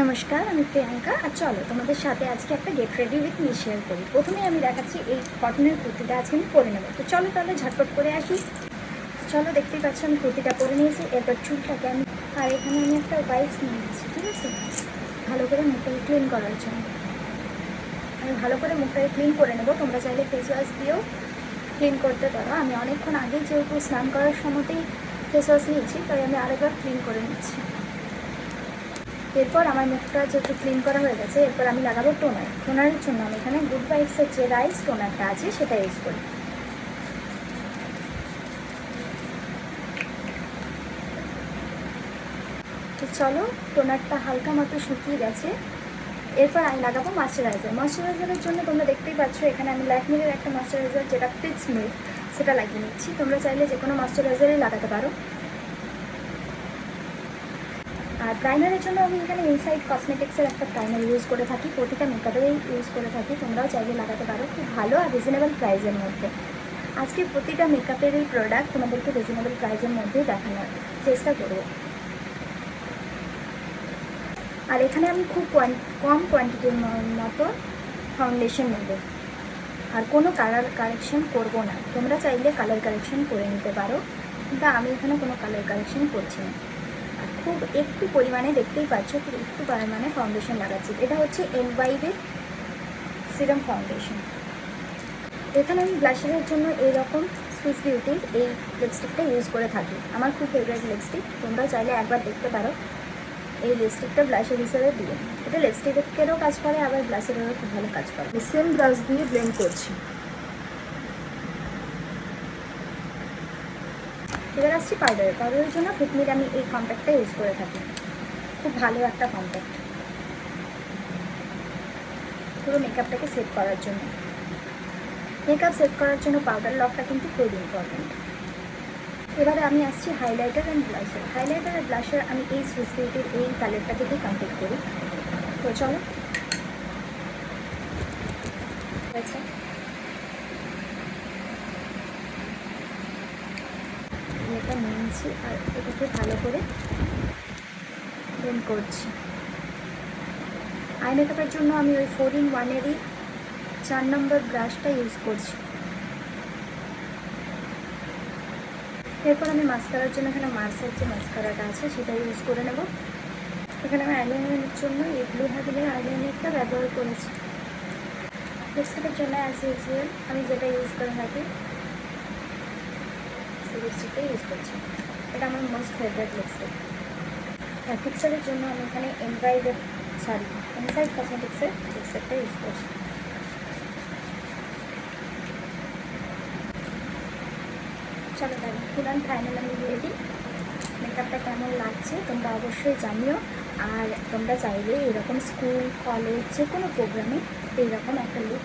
নমস্কার, আমি প্রিয়াঙ্কা। আর চলো তোমাদের সাথে আজকে একটা get ready with me share করি। প্রথমে আমি দেখাচ্ছি এই কটনের কুর্তিটা আজকে আমি পরে নেবো। তো চলো তাহলে ঝটপট করে আসি। চলো, দেখতেই পাচ্ছ আমি কুর্তিটা পরে নিয়েছি। এরপর চুলটাকে আমি আর এখানে আমি একটা ওয়াইপস নিয়ে নিচ্ছি, ঠিক আছে, ভালো করে মুখটাকে ক্লিন করার জন্য। আমি ভালো করে মুখটাকে ক্লিন করে নেবো। তোমরা চাইলে ফেস ওয়াশ দিয়েও ক্লিন করতে পারো। আমি অনেকক্ষণ আগে যেহেতু স্নান করার সময়তেই ফেস ওয়াশ নিয়েছি, তাই আমি আরেকবার ক্লিন করে নিচ্ছি। এরপর আমার মুখটা যেহেতু ক্লিন করা হয়ে গেছে, এরপর আমি লাগাবো টোনার। টোনারের জন্য আমি এখানে গুড ভাইবসের যে রাইস টোনারটা আছে সেটা ইউজ করি। তো চলো, টোনারটা হালকা মতো শুকিয়ে গেছে। এরপর আমি লাগাবো ময়শ্চারাইজার। ময়শ্চারাইজারের জন্য তোমরা দেখতেই পাচ্ছ এখানে আমি ল্যাকমির একটা ময়শ্চারাইজার, যেটা পিটস মিল্ক, সেটা লাগিয়ে নিচ্ছি। তোমরা চাইলে যে কোনো ময়শ্চারাইজারই লাগাতে পারো। আর প্রাইমারের জন্য আমি এখানে ইনসাইড কসমেটিক্সের একটা প্রাইমার ইউজ করে থাকি। প্রতিটা মেকআপেই ইউজ করে থাকি, তোমরাও চাইলে লাগাতে পারো। খুব ভালো আর রিজনেবল প্রাইসের মধ্যে। আজকে প্রতিটা মেকআপের এই প্রোডাক্ট তোমাদেরকে রিজনেবল প্রাইসের মধ্যেই দেখানোর চেষ্টা করব। আর এখানে আমি খুব কম কোয়ান্টিটির মতো ফাউন্ডেশন নেব, আর কোনো কালার কারেকশন করব না। তোমরা চাইলে কালার কারেকশন করে নিতে পারো, কিন্তু আমি এখানে কোনো কালার কারেকশন করছি না। আর খুব একটু পরিমাণে, দেখতেই পাচ্ছ, খুব একটু পরিমাণে ফাউন্ডেশন লাগাচ্ছি। এটা হচ্ছে NYB-এর সিরাম ফাউন্ডেশন। এখানে আমি ব্লাশারের জন্য এইরকম সুইস বিউটির এই লিপস্টিকটা ইউজ করে থাকি। আমার খুব ফেভারিট লিপস্টিক, তোমরা চাইলে একবার দেখতে পারো। এই লিপস্টিকটা ব্লাশার হিসেবে দিয়ে, এটা লিপস্টিকেরও কাজ করে, আবার ব্লাশারেরও খুব ভালো কাজ করে। সেম ব্রাশ দিয়ে ব্লেন্ড করছি। এবার আসছি পাউডারের জন্য ফিটমির আমি এই কম্প্যাক্টটা ইউজ করে থাকি। খুব ভালো একটা কম্প্যাক্ট, পুরো মেকআপটাকে সেট করার জন্য। মেকআপ সেট করার জন্য পাউডার লকটা কিন্তু খুব ইম্পর্টেন্ট। এবারে আমি আসছি হাইলাইটার অ্যান্ড ব্লাশার। হাইলাইটার আর ব্লাশার আমি এই সুইস বিউটির এই কালারটা থেকেই কমপ্লিট করি। তো চলো, আচ্ছা, এটা নিয়েছি আর এটাকে ভালো করে ব্লেন্ড করছি। আই মেকআপের জন্য আমি ওই 4-in-1-এরই 4 নম্বর ব্রাশটা ইউজ করছি। এরপর আমি মাস্কারার জন্য এখানে মার্সের যে মাস্কারাটা আছে সেটা ইউজ করে নেব। এখানে আমি আইলাইনারের জন্য এই ব্লু হেভেনের আইলাইনারটা ব্যবহার করেছি। লিপস্টিকের জন্য অ্যাজ ইউজুয়াল আমি যেটা ইউজ করে থাকি সেই লিপস্টিকটা ইউজ করছি। এটা আমার মোস্ট ফেভারিট লিপস্টিক। আর ফিক্সারের জন্য আমি এখানে ইনসাইড কসমেটিক্সের লিপস্টিকটা ইউজ করছি। চলো তাহলে ফুল অ্যান্ড ফাইনাল আমি রেডি। মেকআপটা কেমন লাগছে তোমরা অবশ্যই জানিও। আর তোমরা চাইলে এরকম স্কুল, কলেজ, যে কোনো প্রোগ্রামে এইরকম একটা লুক